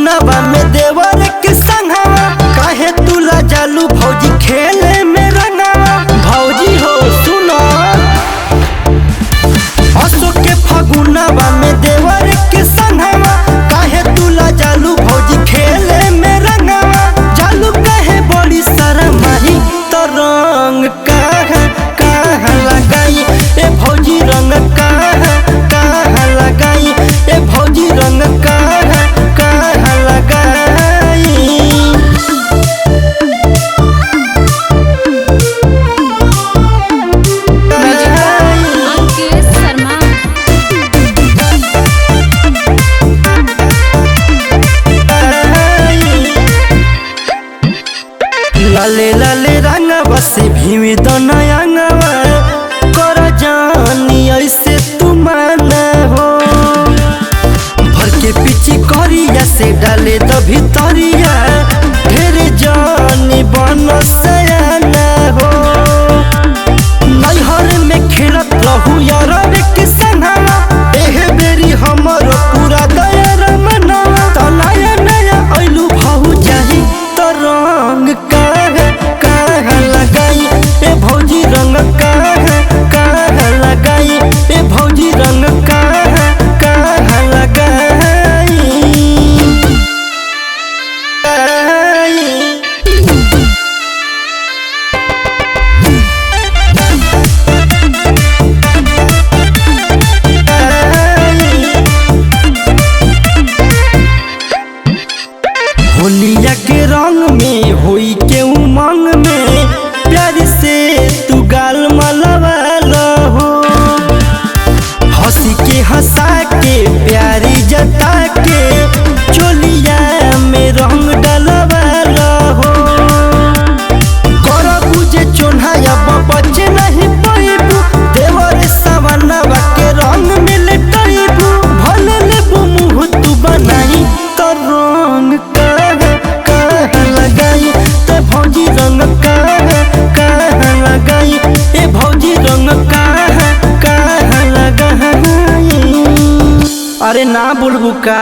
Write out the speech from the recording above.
फगुनवा में देवर के संगवा काहे तुला जालू भौजी खेले में रंगवा। भौजी हो सुनो असो के फगुनवा में देवर के संगवा काहे तुला जालू भौजी खेले में रंगवा। जालू कहे बड़ी शरमाही तो रंग कहाँ लगाई ए भौजी रंग कहाँ लगाई ए भौजी रंग कहाँ लगाई। अंकित शर्मा लाले लाले रंगवा से भीमी दो नयंगवा कर जानी ऐसे तुम न हो। भर के पीछे करिया से डाले तो भितरिया ढेर जानी बन सयाना हो। नैहर में खेलत रहू यार के संगवा एह बेरी हमर पूरा दया मनवा। तो नया नया ऐलू भाऊ जाही तो रंग कहाँ लगाई ए भौजी रंग कहाँ लगाई ए भौजी रंग कहाँ लगाई। होलिया के रंग में होई के उमंग में प्यार से तू गाल मलवा हो। हंसी के हंसा के प्यारी जता के चोलिया में रंग डलवा हो। कर बुझे चोन्हाया बचे नहीं पैबू देवर सवनवा के रंग में लेटैबू। भले लेबू मुँह तू बनाई तो रंग कहाँ लगाई ते भौजी रंग कहाँ लगाई ए भौजी रंग कहाँ लगाई। अरे ना बोलबू का।